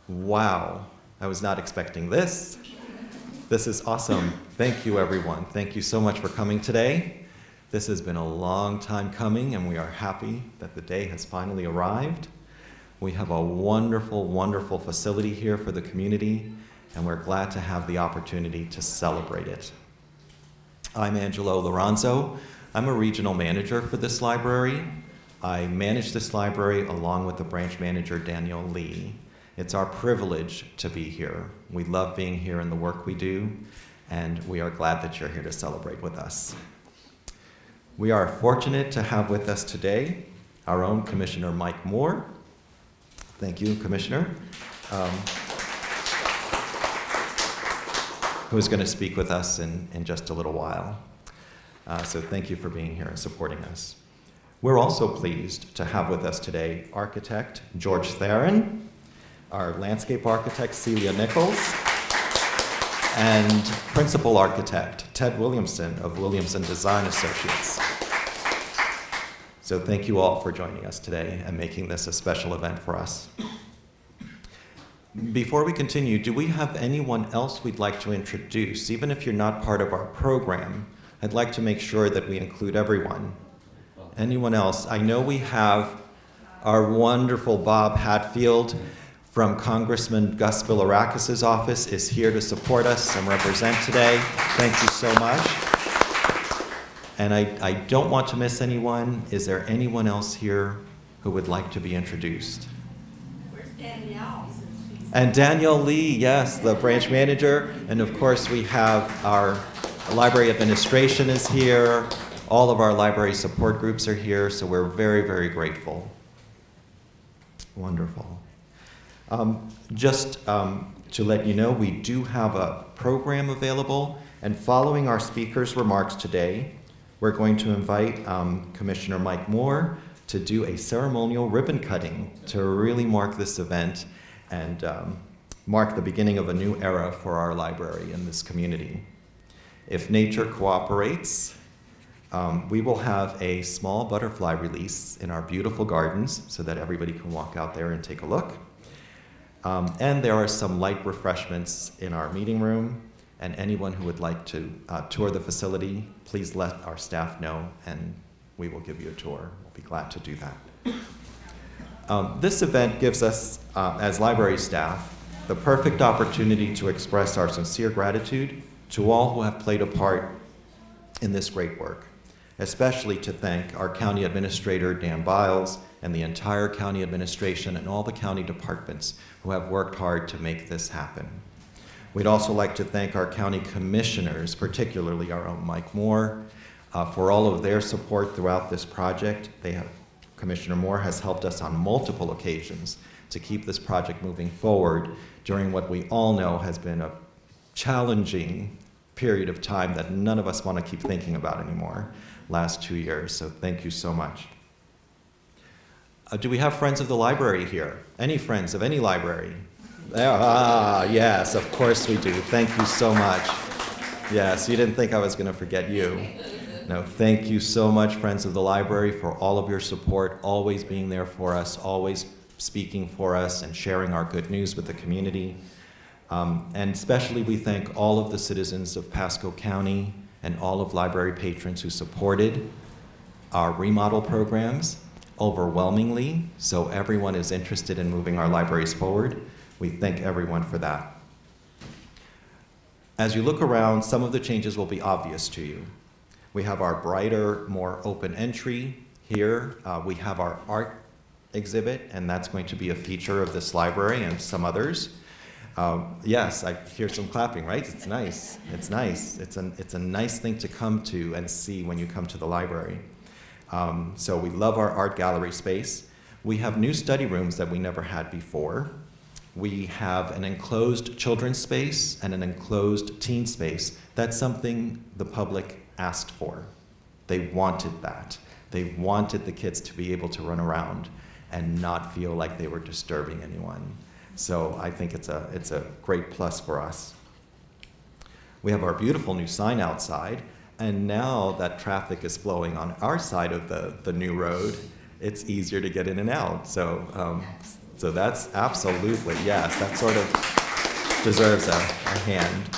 Wow, I was not expecting this. This is awesome. Thank you, everyone. Thank you so much for coming today. This has been a long time coming, and we are happy that the day has finally arrived. We have a wonderful, wonderful facility here for the community, and we're glad to have the opportunity to celebrate it. I'm Angelo Loranzo. I'm a regional manager for this library. I manage this library along with the branch manager, Daniel Lee. It's our privilege to be here. We love being here in the work we do, and we are glad that you're here to celebrate with us. We are fortunate to have with us today our own Commissioner Mike Moore. Thank you, Commissioner, who is going to speak with us in just a little while. So thank you for being here and supporting us. We're also pleased to have with us today architect George Theron, our landscape architect Celia Nichols, and principal architect Ted Williamson of Williamson Design Associates. So thank you all for joining us today and making this a special event for us. Before we continue, do we have anyone else we'd like to introduce? Even if you're not part of our program, I'd like to make sure that we include everyone. Anyone else? I know we have our wonderful Bob Hatfield from Congressman Gus Bilirakis' office is here to support us and represent today. Thank you so much. And I don't want to miss anyone. Is there anyone else here who would like to be introduced? Where's Danielle? And Danielle Lee, yes, the branch manager. And of course, we have our library administration is here. All of our library support groups are here, so we're very, very grateful. Wonderful. Just to let you know, we do have a program available, and following our speaker's remarks today, we're going to invite Commissioner Mike Moore to do a ceremonial ribbon cutting to really mark this event and mark the beginning of a new era for our library in this community. If nature cooperates, we will have a small butterfly release in our beautiful gardens so that everybody can walk out there and take a look. And there are some light refreshments in our meeting room, and anyone who would like to tour the facility, please let our staff know and we will give you a tour. We'll be glad to do that. This event gives us, as library staff, the perfect opportunity to express our sincere gratitude to all who have played a part in this great work, especially to thank our county administrator, Dan Biles, and the entire county administration and all the county departments who have worked hard to make this happen. We'd also like to thank our county commissioners, particularly our own Mike Moore, for all of their support throughout this project. Commissioner Moore has helped us on multiple occasions to keep this project moving forward during what we all know has been a challenging period of time that none of us want to keep thinking about anymore, last 2 years. So thank you so much. Do we have friends of the library here? Any friends of any library? Yes, of course we do. Thank you so much. Yes, you didn't think I was going to forget you. No, thank you so much, friends of the library, for all of your support, always being there for us, always speaking for us and sharing our good news with the community. And especially we thank all of the citizens of Pasco County and all of library patrons who supported our remodel programs overwhelmingly, so everyone is interested in moving our libraries forward. We thank everyone for that. As you look around, some of the changes will be obvious to you. We have our brighter, more open entry here. We have our art exhibit, and that's going to be a feature of this library and some others. Yes, I hear some clapping, right? It's nice. It's nice. It's a nice thing to come to and see when you come to the library. So we love our art gallery space. We have new study rooms that we never had before. We have an enclosed children's space and an enclosed teen space. That's something the public asked for. They wanted that. They wanted the kids to be able to run around and not feel like they were disturbing anyone. So I think it's a great plus for us. We have our beautiful new sign outside, and now that traffic is flowing on our side of the new road, it's easier to get in and out. So So that's absolutely, yes, that sort of deserves a hand.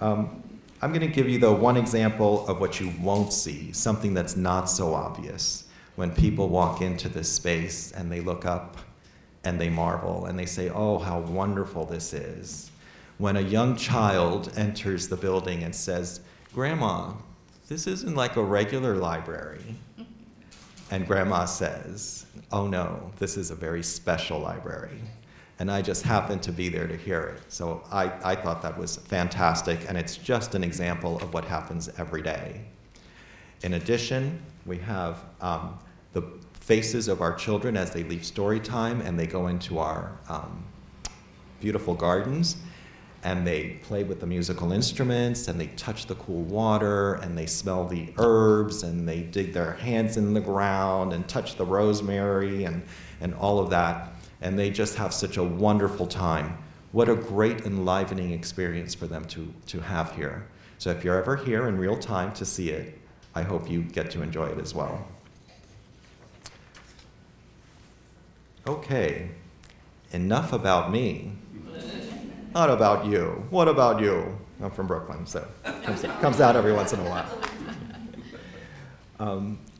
I'm going to give you, though, one example of what you won't see, something that's not so obvious. When people walk into this space and they look up and they marvel and they say, oh, how wonderful this is. When a young child enters the building and says, Grandma, this isn't like a regular library. And Grandma says, oh no, this is a very special library. And I just happened to be there to hear it. So I thought that was fantastic, and it's just an example of what happens every day. In addition, we have the faces of our children as they leave story time and they go into our beautiful gardens, and they play with the musical instruments, and they touch the cool water, and they smell the herbs, and they dig their hands in the ground and touch the rosemary and all of that. And they just have such a wonderful time. What a great enlivening experience for them to have here. So if you're ever here in real time to see it, I hope you get to enjoy it as well. Okay, enough about me. Not about you. What about you? I'm from Brooklyn, so comes out every once in a while.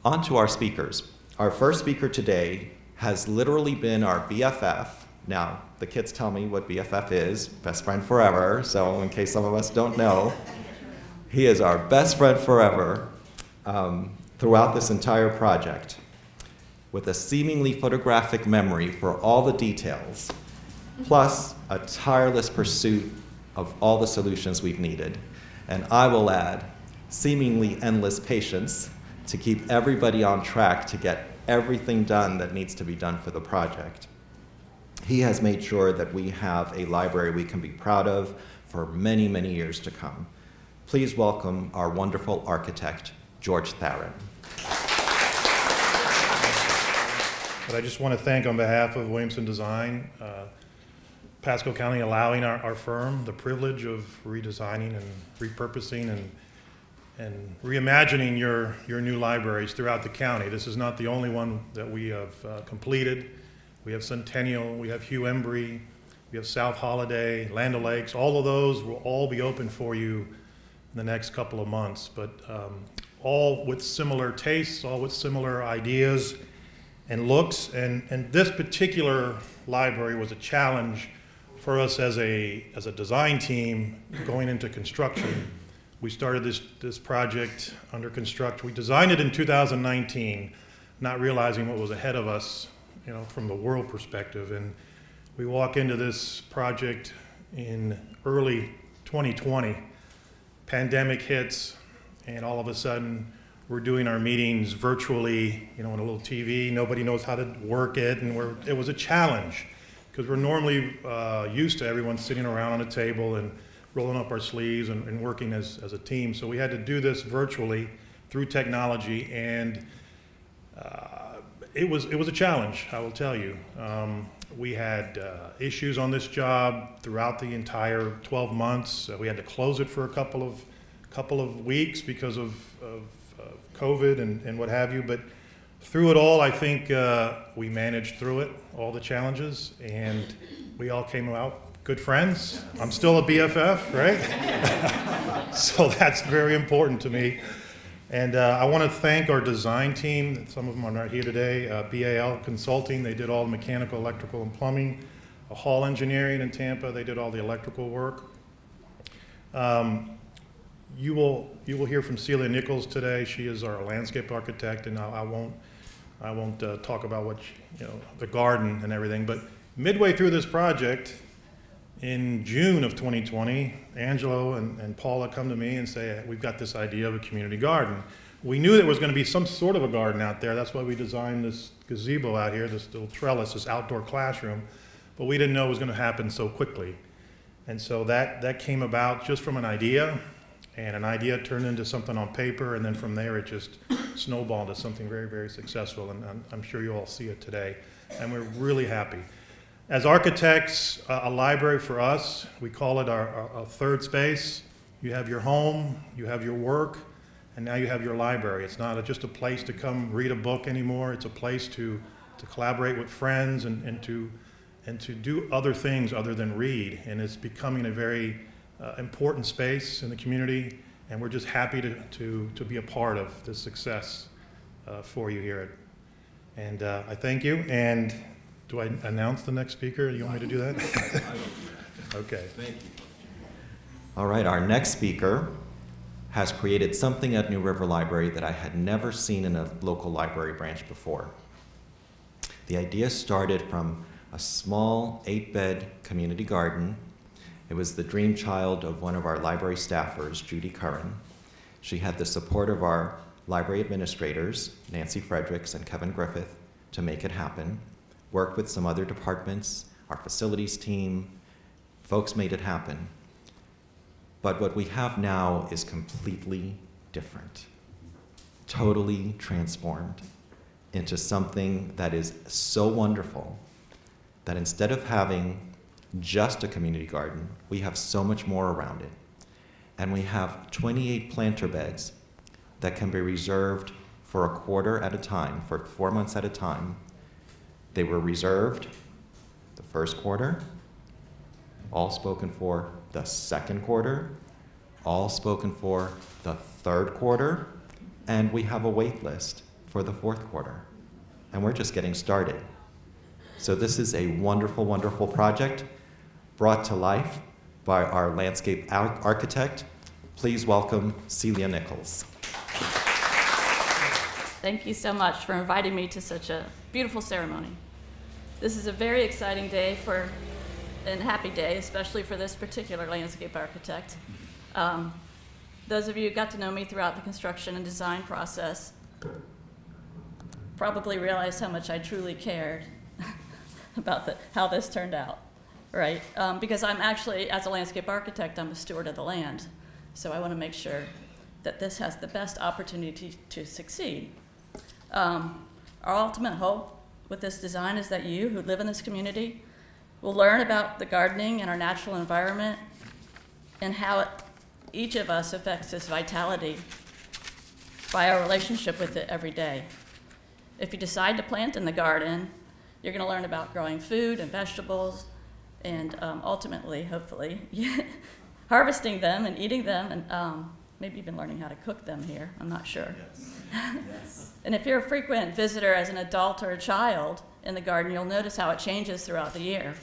On to our speakers. Our first speaker today has literally been our BFF. Now, the kids tell me what BFF is, best friend forever, so in case some of us don't know, he is our best friend forever throughout this entire project, with a seemingly photographic memory for all the details, plus a tireless pursuit of all the solutions we've needed. And I will add, seemingly endless patience to keep everybody on track to get everything done that needs to be done for the project. He has made sure that we have a library we can be proud of for many, many years to come. Please welcome our wonderful architect, George Theron. But I just want to thank, on behalf of Williamson Design, Pasco County allowing our firm the privilege of redesigning and repurposing and reimagining your new libraries throughout the county. This is not the only one that we have completed. We have Centennial, we have Hugh Embry, we have South Holiday, Land O'Lakes. All of those will all be open for you in the next couple of months, but all with similar tastes, all with similar ideas and looks. And this particular library was a challenge for us as a design team going into construction. We started this project under construction. We designed it in 2019, not realizing what was ahead of us, you know, from the world perspective. And we walk into this project in early 2020. Pandemic hits, and all of a sudden, we're doing our meetings virtually, you know, on a little TV. Nobody knows how to work it, and it was a challenge because we're normally used to everyone sitting around on a table and rolling up our sleeves and working as a team. So we had to do this virtually through technology, and it was a challenge, I will tell you. We had issues on this job throughout the entire 12 months. We had to close it for a couple of weeks because of COVID and what have you. But through it all, I think we managed through it, all the challenges, and we all came out good friends. I'm still a BFF, right? So that's very important to me. And I want to thank our design team. Some of them are not here today. BAL Consulting, they did all the mechanical, electrical, and plumbing. Hall Engineering in Tampa, they did all the electrical work. You will hear from Celia Nichols today. She is our landscape architect, and I won't talk about what the garden and everything. But midway through this project, in June of 2020, Angelo and Paula come to me and say, we've got this idea of a community garden. We knew there was going to be some sort of a garden out there. That's why we designed this gazebo out here, this little trellis, this outdoor classroom. But we didn't know it was going to happen so quickly. And so that came about just from an idea, and an idea turned into something on paper, and then from there it just snowballed into something very, very successful. And I'm sure you all see it today. And we're really happy. As architects, a library for us, we call it our third space. You have your home, you have your work, and now you have your library. It's not just a place to come read a book anymore. It's a place to collaborate with friends and to and to do other things other than read. And it's becoming a very important space in the community, and we're just happy to be a part of this success for you here. And I thank you. And do I announce the next speaker? Do you want me to do that? Okay. Thank you. All right, our next speaker has created something at New River Library that I had never seen in a local library branch before. The idea started from a small 8-bed community garden. It was the dream child of one of our library staffers, Judy Curran. She had the support of our library administrators, Nancy Fredericks and Kevin Griffith, to make it happen. Worked with some other departments, our facilities team, folks made it happen. But what we have now is completely different, totally transformed into something that is so wonderful that instead of having just a community garden, we have so much more around it. And we have 28 planter beds that can be reserved for a quarter at a time, for 4 months at a time. They were reserved the first quarter, all spoken for the second quarter, all spoken for the third quarter, and we have a wait list for the fourth quarter. And we're just getting started. So this is a wonderful, wonderful project brought to life by our landscape architect. Please welcome Celia Nichols. Thank you so much for inviting me to such a beautiful ceremony. This is a very exciting day and happy day, especially for this particular landscape architect. Those of you who got to know me throughout the construction and design process probably realized how much I truly cared about how this turned out, right? Because I'm actually, as a landscape architect, I'm a steward of the land. So I want to make sure that this has the best opportunity to succeed. Our ultimate hope with this design is that you who live in this community will learn about the gardening and our natural environment and how each of us affects this vitality by our relationship with it every day. If you decide to plant in the garden, you're going to learn about growing food and vegetables and ultimately, hopefully, harvesting them and eating them and maybe even learning how to cook them here. I'm not sure. Yes. Yes. And if you're a frequent visitor as an adult or a child in the garden, you'll notice how it changes throughout the year,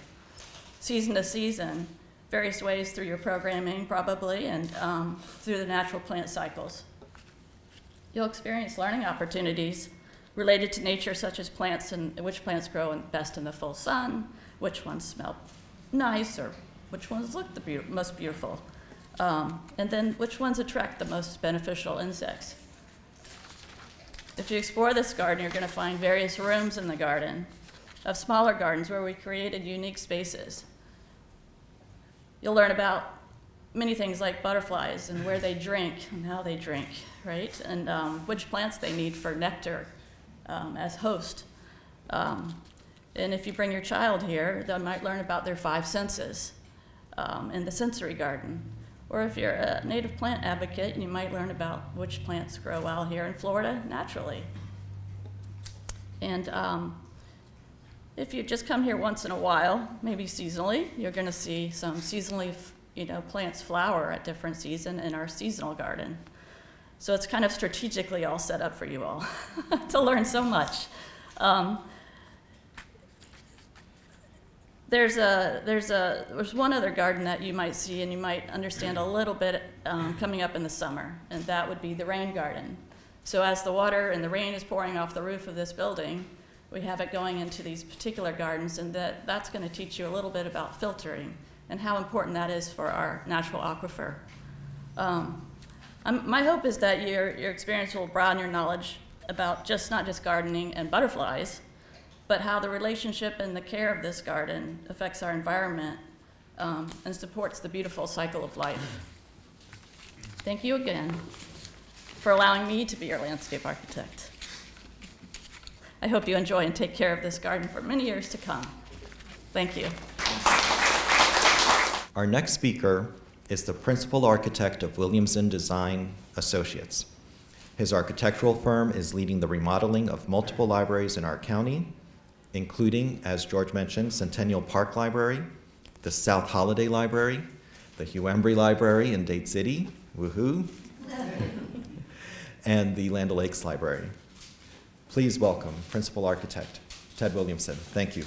season to season, various ways through your programming probably, and through the natural plant cycles. You'll experience learning opportunities related to nature, such as plants and which plants grow best in the full sun, which ones smell nice, or which ones look the most beautiful, and then which ones attract the most beneficial insects. If you explore this garden, you're going to find various rooms in the garden of smaller gardens where we created unique spaces. You'll learn about many things like butterflies and where they drink and how they drink, right? And which plants they need for nectar as host. And if you bring your child here, they might learn about their 5 senses in the sensory garden. Or if you're a native plant advocate, you might learn about which plants grow well here in Florida naturally. And if you just come here once in a while, maybe seasonally, you're going to see some seasonally, plants flower at different seasons in our seasonal garden. So it's kind of strategically all set up for you all to learn so much. There's one other garden that you might see and you might understand a little bit coming up in the summer, and that would be the rain garden. So as the water and the rain is pouring off the roof of this building, we have it going into these particular gardens, and that's going to teach you a little bit about filtering and how important that is for our natural aquifer. My hope is that your experience will broaden your knowledge about not just gardening and butterflies, but how the relationship and the care of this garden affects our environment and supports the beautiful cycle of life. Thank you again for allowing me to be your landscape architect. I hope you enjoy and take care of this garden for many years to come. Thank you. Our next speaker is the principal architect of Williamson Design Associates. His architectural firm is leading the remodeling of multiple libraries in our county including, as George mentioned, Centennial Park Library, the South Holiday Library, the Hugh Embry Library in Dade City, woohoo, and the Land O'Lakes Library. Please welcome Principal Architect Ted Williamson. Thank you.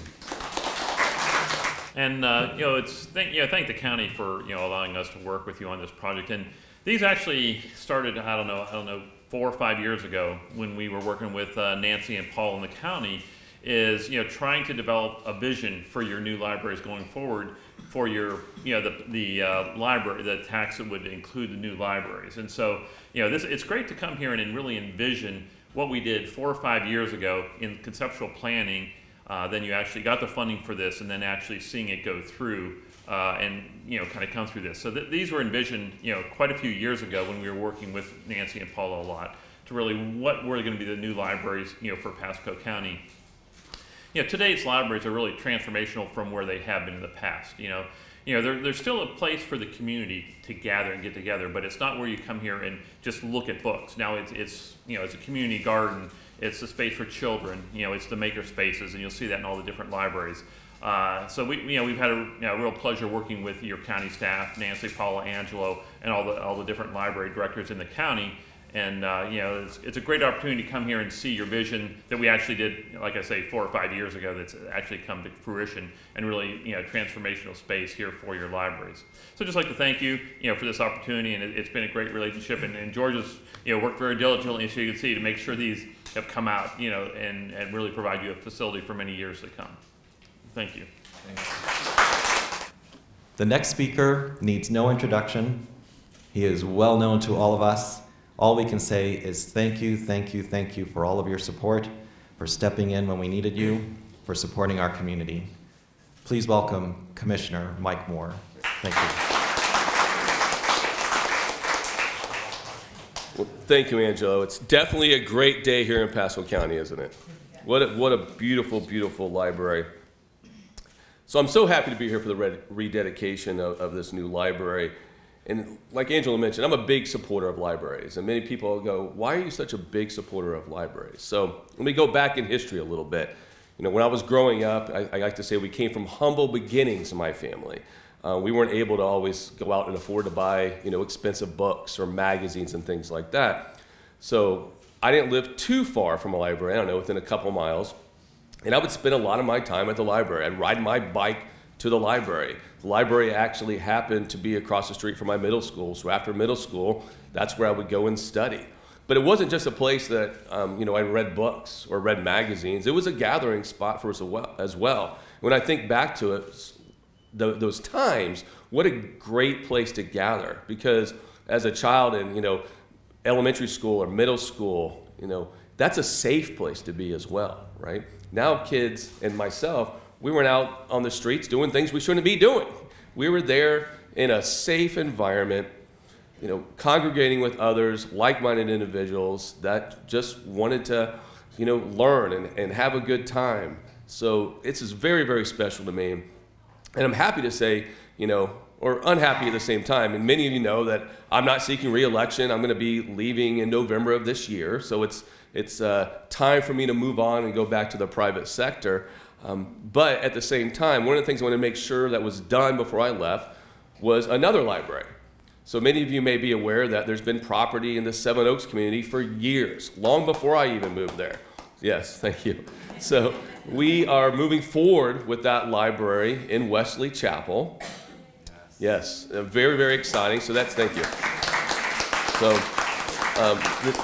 And thank the county for allowing us to work with you on this project. And these actually started I don't know 4 or 5 years ago when we were working with Nancy and Paul in the county. Is trying to develop a vision for your new libraries going forward for your the library, the tax that would include the new libraries. And so it's great to come here and really envision what we did 4 or 5 years ago in conceptual planning. Then you actually got the funding for this, and then actually seeing it go through and kind of come through this. So these were envisioned quite a few years ago when we were working with Nancy and Paula a lot to really what were going to be the new libraries for Pasco County. Today's libraries are really transformational from where they have been in the past. There's still a place for the community to gather and get together, but it's not where you come here and just look at books. Now it's a community garden. It's a space for children. It's the maker spaces, and you'll see that in all the different libraries. So we've had a real pleasure working with your county staff, Nancy, Paula, Angelo, and all the different library directors in the county. And it's a great opportunity to come here and see your vision that we actually did, like I say, 4 or 5 years ago. That's actually come to fruition and really transformational space here for your libraries. So just like to thank you for this opportunity, and it's been a great relationship. And George has worked very diligently, as you can see, to make sure these have come out and really provide you a facility for many years to come. Thank you. The next speaker needs no introduction. He is well known to all of us. All we can say is thank you, thank you, thank you for all of your support, for stepping in when we needed you, for supporting our community. Please welcome Commissioner Mike Moore. Thank you. Well, thank you, Angelo. It's definitely a great day here in Pasco County, isn't it? What a beautiful, beautiful library. So I'm so happy to be here for the rededication of this new library. And like Angelo mentioned, I'm a big supporter of libraries. And many people go, why are you such a big supporter of libraries? So let me go back in history a little bit. When I was growing up, I like to say we came from humble beginnings in my family. We weren't able to always go out and afford to buy, expensive books or magazines and things like that. So I didn't live too far from a library, I don't know, within a couple miles. And I would spend a lot of my time at the library. I'd ride my bike to the library. The library actually happened to be across the street from my middle school. So after middle school, that's where I would go and study. But it wasn't just a place that I read books or read magazines. It was a gathering spot for us as well. When I think back to it, those times, what a great place to gather. Because as a child in elementary school or middle school, that's a safe place to be as well, right? Now kids and myself, we weren't out on the streets doing things we shouldn't be doing. We were there in a safe environment, congregating with others, like-minded individuals that just wanted to, learn and have a good time. So this is very, very special to me. And I'm happy to say, or unhappy at the same time. And many of you know that I'm not seeking re-election. I'm going to be leaving in November of this year. So it's time for me to move on and go back to the private sector. But at the same time, one of the things I want to make sure that was done before I left was another library. So many of you may be aware that there's been property in the Seven Oaks community for years, long before I even moved there. Yes, thank you. So we are moving forward with that library in Wesley Chapel. Yes, very, very exciting. So thank you. So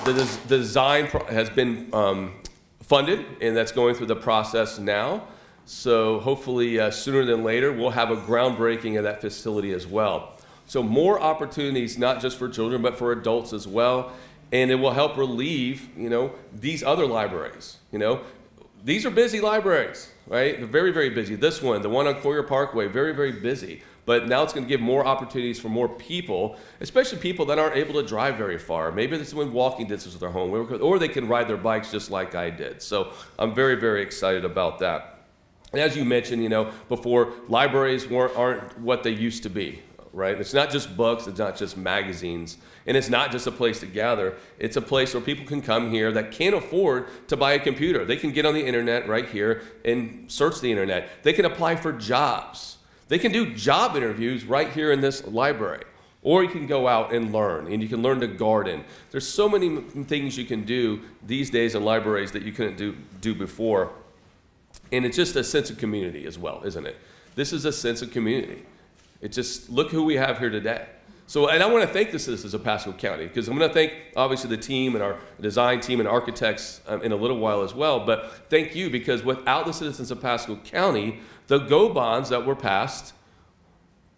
the design has been funded, and that's going through the process now. So hopefully sooner than later, we'll have a groundbreaking of that facility as well. So more opportunities, not just for children, but for adults as well. And it will help relieve, these other libraries. These are busy libraries, right? They're very, very busy. This one, the one on Coyer Parkway, very, very busy. But now it's going to give more opportunities for more people, especially people that aren't able to drive very far. Maybe this is when walking distance to their home, or they can ride their bikes just like I did. So I'm very, very excited about that. And as you mentioned, before, libraries aren't what they used to be. right? It's not just books, it's not just magazines, and it's not just a place to gather. It's a place where people can come here that can't afford to buy a computer. They can get on the internet right here and search the internet. They can apply for jobs. They can do job interviews right here in this library. Or you can go out and learn, and you can learn to garden. There's so many things you can do these days in libraries that you couldn't do before. And it's just a sense of community as well, isn't it? This is a sense of community. It just, look who we have here today. So, and I want to thank the citizens of Pasco County, because I'm going to thank, obviously, the team and our design team and architects in a little while as well. But thank you, because without the citizens of Pasco County, the GO bonds that were passed,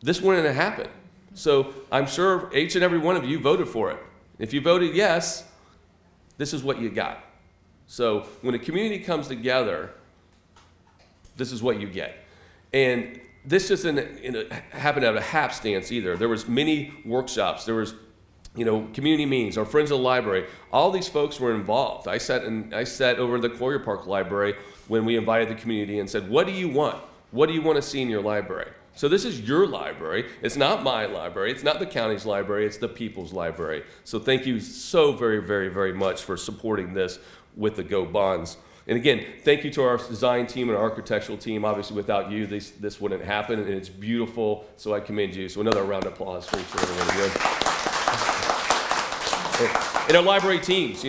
this wouldn't have happened. So I'm sure each and every one of you voted for it. If you voted yes, this is what you got. So when a community comes together, this is what you get. And this just didn't happen out of hapstance either. There was many workshops. There was, community meetings. Our friends of the library. All these folks were involved. I sat over in the Collier Park Library when we invited the community and said, "What do you want? What do you want to see in your library?" So this is your library. It's not my library. It's not the county's library. It's the people's library. So thank you so very, very, very much for supporting this with the GO bonds. And again, thank you to our design team and our architectural team. Obviously, without you, this wouldn't happen, and it's beautiful, so I commend you. So another round of applause for each and every one of you. And our library teams,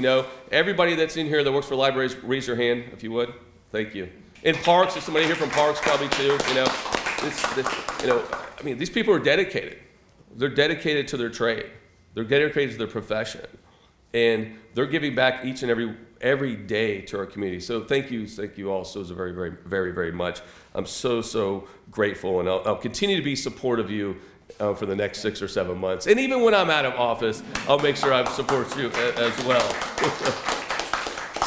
everybody that's in here that works for libraries, raise your hand, if you would. Thank you. In Parks, there's somebody here from Parks probably too, these people are dedicated. They're dedicated to their trade. They're dedicated to their profession. And they're giving back each and every day to our community. So thank you all so very, very, very, very much. I'm so grateful, and I'll continue to be supportive of you for the next 6 or 7 months. And even when I'm out of office, I'll make sure I support you as well.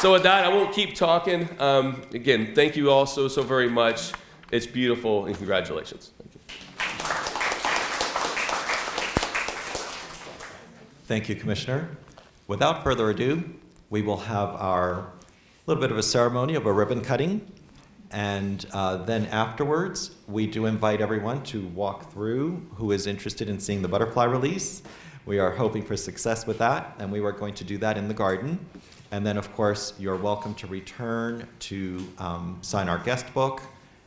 So with that, I won't keep talking. Again, thank you all so very much. It's beautiful, and congratulations. Thank you. Thank you, Commissioner. Without further ado, we will have our little bit of a ceremony of a ribbon cutting. And then afterwards, we do invite everyone to walk through who is interested in seeing the butterfly release. We are hoping for success with that, and we are going to do that in the garden. And then, of course, you're welcome to return to sign our guest book,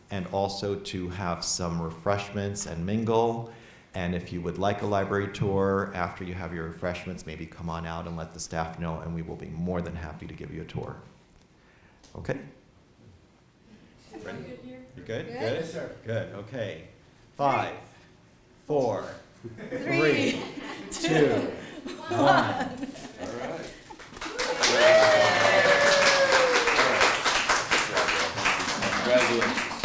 and also to have some refreshments and mingle. And if you would like a library tour after you have your refreshments, maybe come on out and let the staff know, and we will be more than happy to give you a tour. Okay? Ready? You good? Good? Yes, sir. Good. Okay. 5, 4, 3, 2, 1. All right. Congratulations.